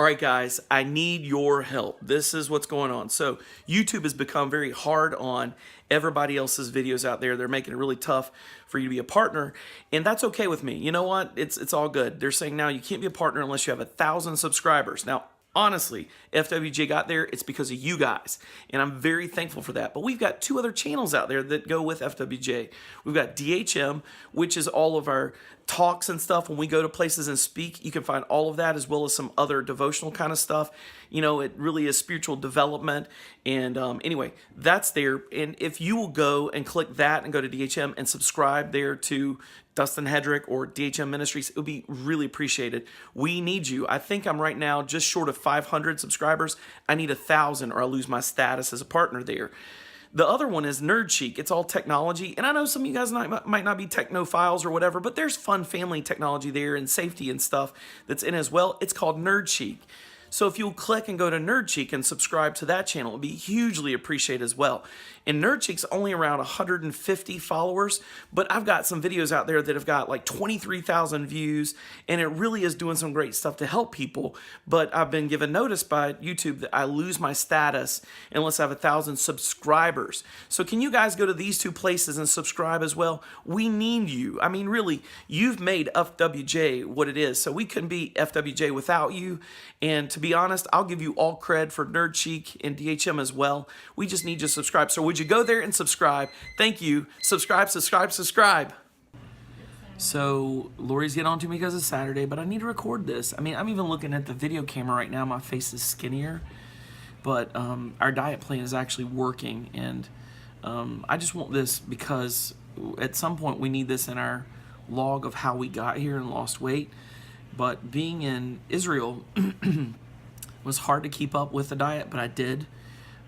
All right, guys, I need your help. This is what's going on. So YouTube has become very hard on everybody else's videos out there. They're making it really tough for you to be a partner, and that's okay with me. You know what? It's all good. They're saying now you can't be a partner unless you have 1,000 subscribers. Now, honestly, FWJ got there, it's because of you guys, and I'm very thankful for that. But we've got two other channels out there that go with FWJ. We've got DHM, which is all of our talks and stuff. When we go to places and speak, you can find all of that, as well as some other devotional kind of stuff. You know, it really is spiritual development. And anyway, that's there. And if you will go and click that and go to DHM and subscribe there to Dustin Hedrick or DHM Ministries, it would be really appreciated. We need you. I think I'm right now just short of 500 subscribers. I need 1,000 or I'll lose my status as a partner there. The other one is Nerd Chic. It's all technology. And I know some of you guys might not be technophiles or whatever, but there's fun family technology there and safety and stuff that's in as well. It's called Nerd Chic. So if you'll click and go to Nerd Cheek and subscribe to that channel, it'd be hugely appreciated as well. And Nerd Cheek's only around 150 followers, but I've got some videos out there that have got like 23,000 views, and it really is doing some great stuff to help people. But I've been given notice by YouTube that I lose my status unless I have 1,000 subscribers. So can you guys go to these two places and subscribe as well? We need you. I mean, really, you've made FWJ what it is. So we couldn't be FWJ without you. And to be honest, I'll give you all cred for Nerd Cheek and DHM as well. We just need you to subscribe. So would you go there and subscribe? Thank you. Subscribe, subscribe, subscribe. So Lori's getting on to me because it's Saturday, but I need to record this. I mean, I'm even looking at the video camera right now. My face is skinnier, but our diet plan is actually working. And I just want this because at some point we need this in our log of how we got here and lost weight. But being in Israel was hard to keep up with the diet, but I did.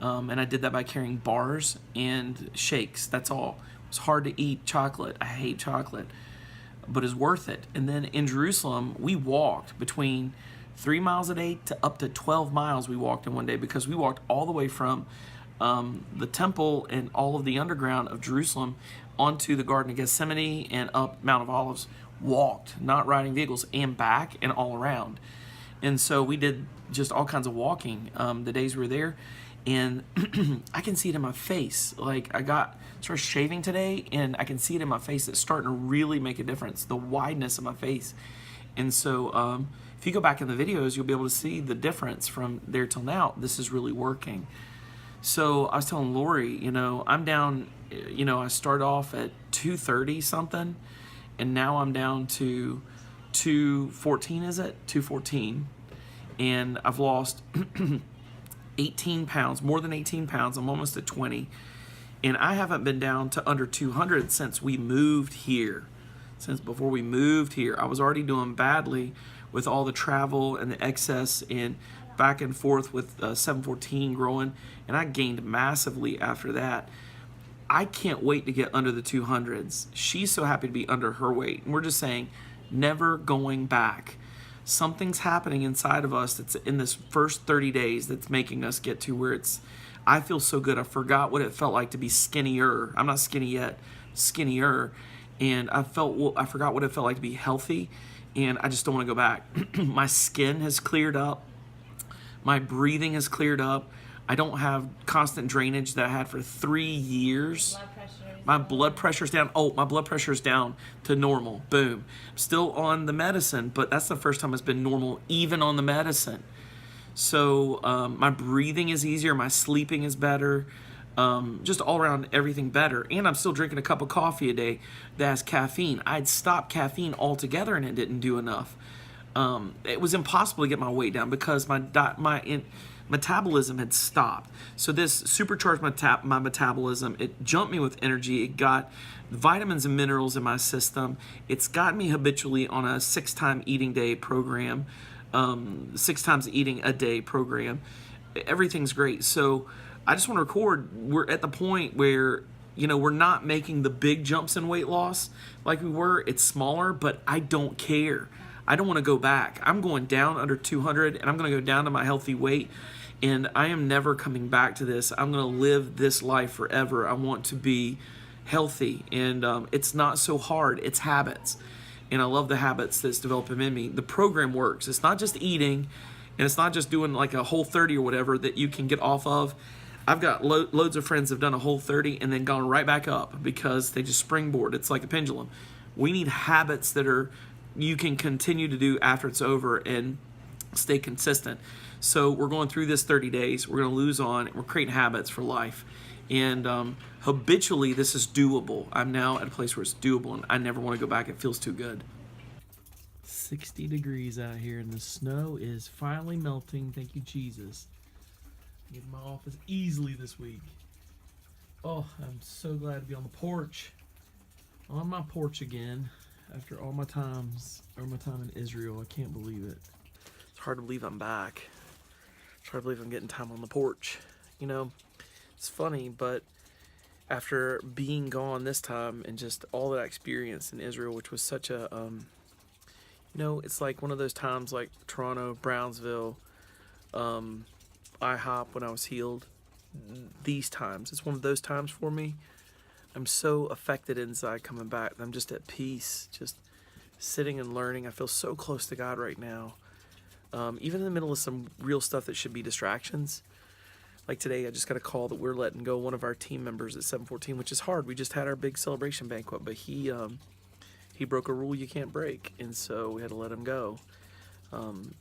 And I did that by carrying bars and shakes. That's all. It was hard to eat chocolate. I hate chocolate, but it's worth it. And then in Jerusalem, we walked between 3 miles a day to up to 12 miles we walked in one day, because we walked all the way from the temple and all of the underground of Jerusalem onto the Garden of Gethsemane and up Mount of Olives. Walked, not riding vehicles, and back and all around. And so we did just all kinds of walking the days we were there. And I can see it in my face. Like, I started shaving today, and I can see it in my face. It's starting to really make a difference, the wideness of my face. And so if you go back in the videos, you'll be able to see the difference from there till now. This is really working. So I was telling Lori, you know, I'm down, you know, I started off at 230 something, and now I'm down to 214, is it? 214. And I've lost 18 pounds, more than 18 pounds. I'm almost at 20. And I haven't been down to under 200 since we moved here. Since before we moved here. I was already doing badly with all the travel and the excess and back and forth with 714 growing. And I gained massively after that. I can't wait to get under the 200s. She's so happy to be under her weight. And we're just saying, never going back. Something's happening inside of us that's in this first 30 days that's making us get to where I feel so good. I forgot what it felt like to be skinnier. I'm not skinny yet, skinnier. And I forgot what it felt like to be healthy. And I just don't want to go back. My skin has cleared up. My breathing has cleared up. I don't have constant drainage that I had for 3 years. My blood pressure's down. Oh, my blood pressure's down to normal. Boom. Still on the medicine, but that's the first time it's been normal, even on the medicine. So my breathing is easier. My sleeping is better. Just all around everything better. And I'm still drinking a cup of coffee a day that has caffeine. I'd stopped caffeine altogether and it didn't do enough. It was impossible to get my weight down because my metabolism had stopped. So this supercharged my metabolism. It jumped me with energy. It got vitamins and minerals in my system. It's got me habitually on a 6-time eating day program, 6 times eating a day program. Everything's great. So I just want to record, we're at the point where, you know, we're not making the big jumps in weight loss like we were. It's smaller, but I don't care. I don't want to go back. I'm going down under 200, and I'm going to go down to my healthy weight. And I am never coming back to this. I'm going to live this life forever. I want to be healthy, and it's not so hard. It's habits, and I love the habits that's developing in me. The program works. It's not just eating And it's not just doing like a whole 30 or whatever that you can get off of. I've got loads of friends that have done a whole 30 and then gone right back up because they just springboard. It's like a pendulum. We need habits that you can continue to do after it's over and stay consistent. So we're going through this 30 days. We're going to lose on. We're creating habits for life. And habitually, this is doable. I'm now at a place where it's doable, and I never want to go back. It feels too good. 60 degrees out here, and the snow is finally melting. Thank you, Jesus. I get to my office easily this week. Oh, I'm so glad to be on the porch. On my porch again after all my time in Israel. I can't believe it. It's hard to believe I'm back. It's hard to believe I'm getting time on the porch. You know, it's funny, but after being gone this time and just all that I experienced in Israel, which was such a, it's like one of those times like Toronto, Brownsville, IHOP when I was healed. These times, it's one of those times for me. I'm so affected inside coming back. I'm just at peace, just sitting and learning. I feel so close to God right now. Even in the middle of some real stuff that should be distractions. Like today, I just got a call that we're letting go one of our team members at 714, which is hard. We just had our big celebration banquet, but he broke a rule you can't break, and so we had to let him go.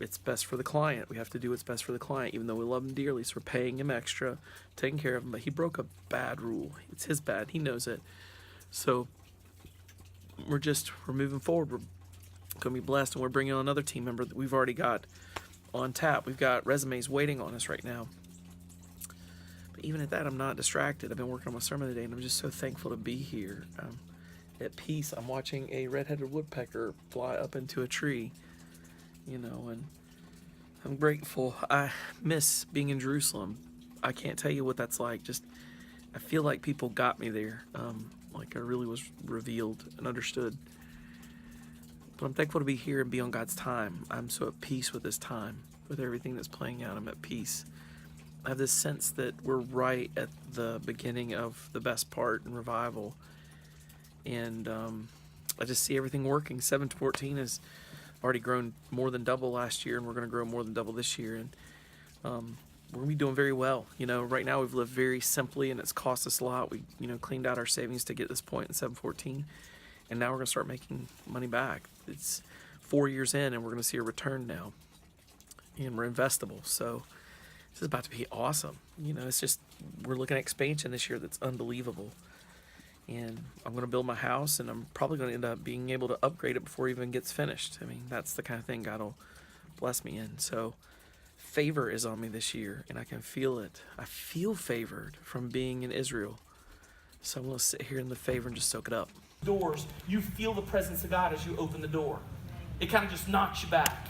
It's best for the client. We have to do what's best for the client, even though we love him dearly, so we're paying him extra, taking care of him, but he broke a bad rule. It's his bad. He knows it. So we're moving forward. We're going to be blessed, and we're bringing on another team member that we've already got on tap. We've got resumes waiting on us right now. But even at that, I'm not distracted. I've been working on my sermon today, and I'm just so thankful to be here. At peace. I'm watching a red-headed woodpecker fly up into a tree, and I'm grateful. I miss being in Jerusalem. I can't tell you what that's like. Just, I feel like people got me there. Like I really was revealed and understood. But I'm thankful to be here and be on God's time. I'm so at peace with this time, with everything that's playing out. I'm at peace. I have this sense that we're right at the beginning of the best part in revival. And I just see everything working. 714 has already grown more than double last year, and we're going to grow more than double this year. And we're going to be doing very well. Right now we've lived very simply, and it's cost us a lot. We, cleaned out our savings to get this point in 714, and now we're going to start making money back. It's 4 years in, and we're going to see a return now, and we're investable. So this is about to be awesome. It's just, we're looking at expansion this year that's unbelievable. And I'm going to build my house, and I'm probably going to end up being able to upgrade it before it even gets finished. I mean, that's the kind of thing God will bless me in. So favor is on me this year, and I can feel it. I feel favored from being in Israel. So I'm going to sit here in the favor and just soak it up. Doors, you feel the presence of God as you open the door. It kind of just knocks you back.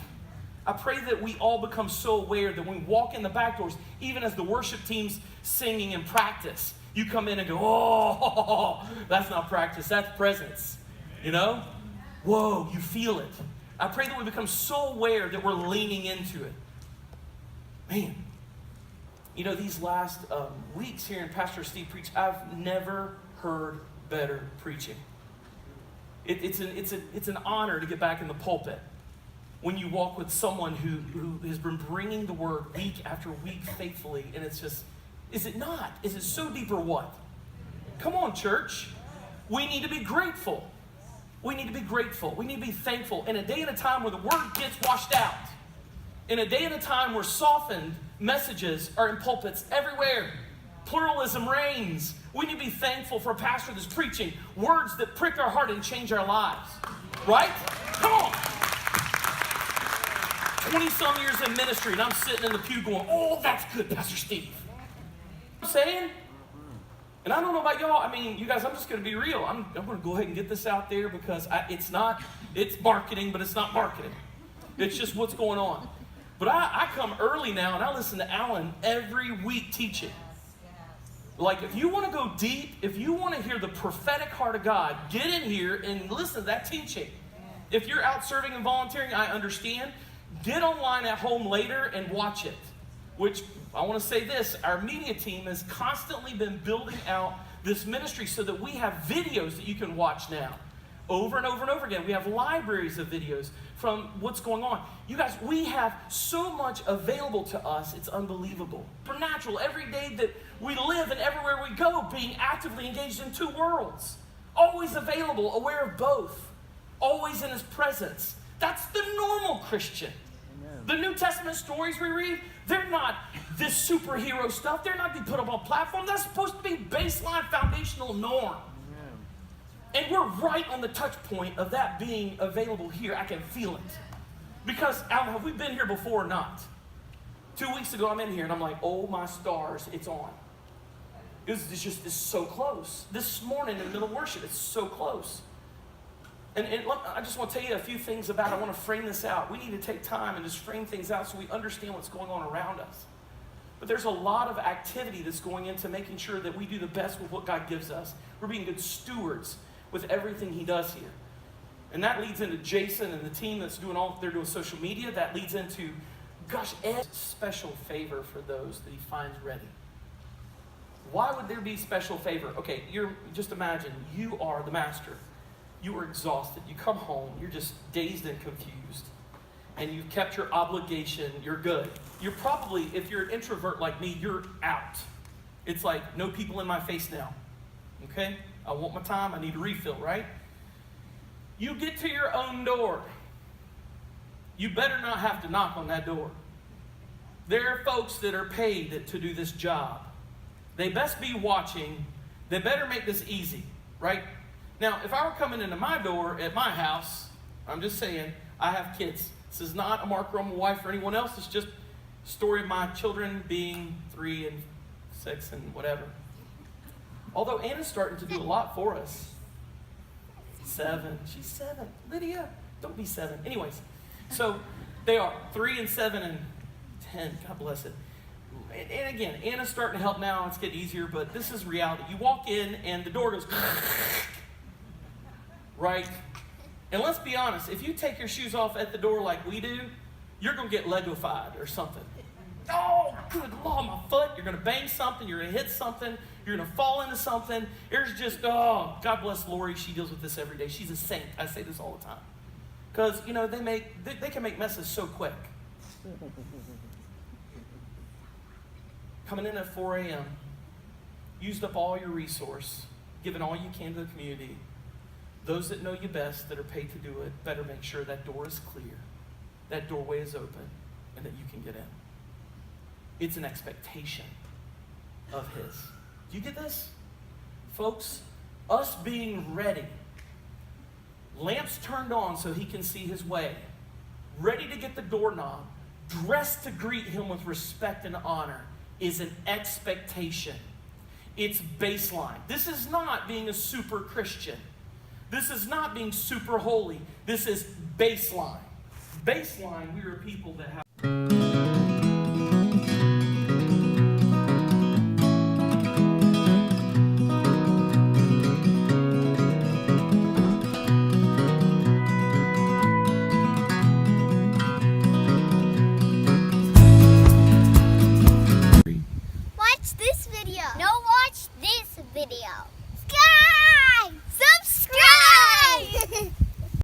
I pray that we all become so aware that when we walk in the back doors, even as the worship team's singing in practice, you come in and go, oh, that's not practice, that's presence. Whoa, you feel it. I pray that we become so aware that we're leaning into it. Man, these last weeks hearing Pastor Steve preach, I've never heard better preaching. It's an honor to get back in the pulpit when you walk with someone who has been bringing the word week after week faithfully, and it's just, is it not? Is it so deep or what? Come on, church. We need to be grateful. We need to be grateful. We need to be thankful. In a day and a time where the word gets washed out, in a day and a time where softened messages are in pulpits everywhere, pluralism reigns, we need to be thankful for a pastor that's preaching words that prick our heart and change our lives. Right? Come on. 20-some years in ministry, and I'm sitting in the pew going, oh, that's good, Pastor Steve. I'm saying, and I don't know about y'all. I mean, you guys, I'm just going to be real. I'm going to go ahead and get this out there because it's marketing, but it's not marketing. It's just what's going on. But I come early now, and I listen to Alan every week teaching. Like, if you want to go deep, if you want to hear the prophetic heart of God, get in here and listen to that teaching. If you're out serving and volunteering, I understand. Get online at home later and watch it. Which, I want to say this, our media team has constantly been building out this ministry so that we have videos that you can watch now. over and over and over again. We have libraries of videos from what's going on. You guys, we have so much available to us, it's unbelievable. Supernatural, every day that we live and everywhere we go, being actively engaged in two worlds. Always available, aware of both. Always in his presence. That's the normal Christian. Amen. The New Testament stories we read, they're not this superhero stuff. They're not to be put up on a platform. That's supposed to be baseline, foundational norm. And we're right on the touch point of that being available here. I can feel it. Because, Alan, have we been here before or not? 2 weeks ago, I'm in here, and I'm like, oh, my stars, it's on. It's so close. This morning in the middle of worship, it's so close. And look, I just want to tell you a few things about it. I want to frame this out. We need to take time and just frame things out so we understand what's going on around us. But there's a lot of activity that's going into making sure that we do the best with what God gives us. We're being good stewards with everything he does here. And that leads into Jason and the team that's doing all they're doing social media. That leads into, gosh, Ed's special favor for those that he finds ready. Why would there be special favor? Okay, just imagine you are the master. You are exhausted. You come home, you're just dazed and confused. And you've kept your obligation, you're good. You're probably, if you're an introvert like me, you're out. It's like, no people in my face now. Okay? I want my time, I need a refill, right? You get to your own door. You better not have to knock on that door. There are folks that are paid to do this job. They best be watching. They better make this easy, right? Now, if I were coming into my door at my house, I'm just saying, I have kids. This is not a marker on my wife or anyone else. It's just a story of my children being 3 and 6 and whatever. Although Anna's starting to do a lot for us. 7. She's 7. Lydia, don't be 7. Anyways, so they are 3 and 7 and 10. God bless it. And again, Anna's starting to help now. It's getting easier, but this is reality. You walk in and the door goes, right? And let's be honest, if you take your shoes off at the door like we do, you're going to get Lego-fied or something. Oh, good Lord, my foot. You're going to bang something. You're going to hit something. You're going to fall into something. There's just, oh, God bless Lori. She deals with this every day. She's a saint. I say this all the time. Because, you know, they can make messes so quick. Coming in at 4 a.m., used up all your resource, given all you can to the community. Those that know you best, that are paid to do it, better make sure that door is clear, that doorway is open, and that you can get in. It's an expectation of his. Do you get this? Folks, us being ready, lamps turned on so he can see his way, ready to get the doorknob, dressed to greet him with respect and honor, is an expectation. It's baseline. This is not being a super Christian. This is not being super holy. This is baseline. Baseline, we are people that have... Watch this video. No, watch this video.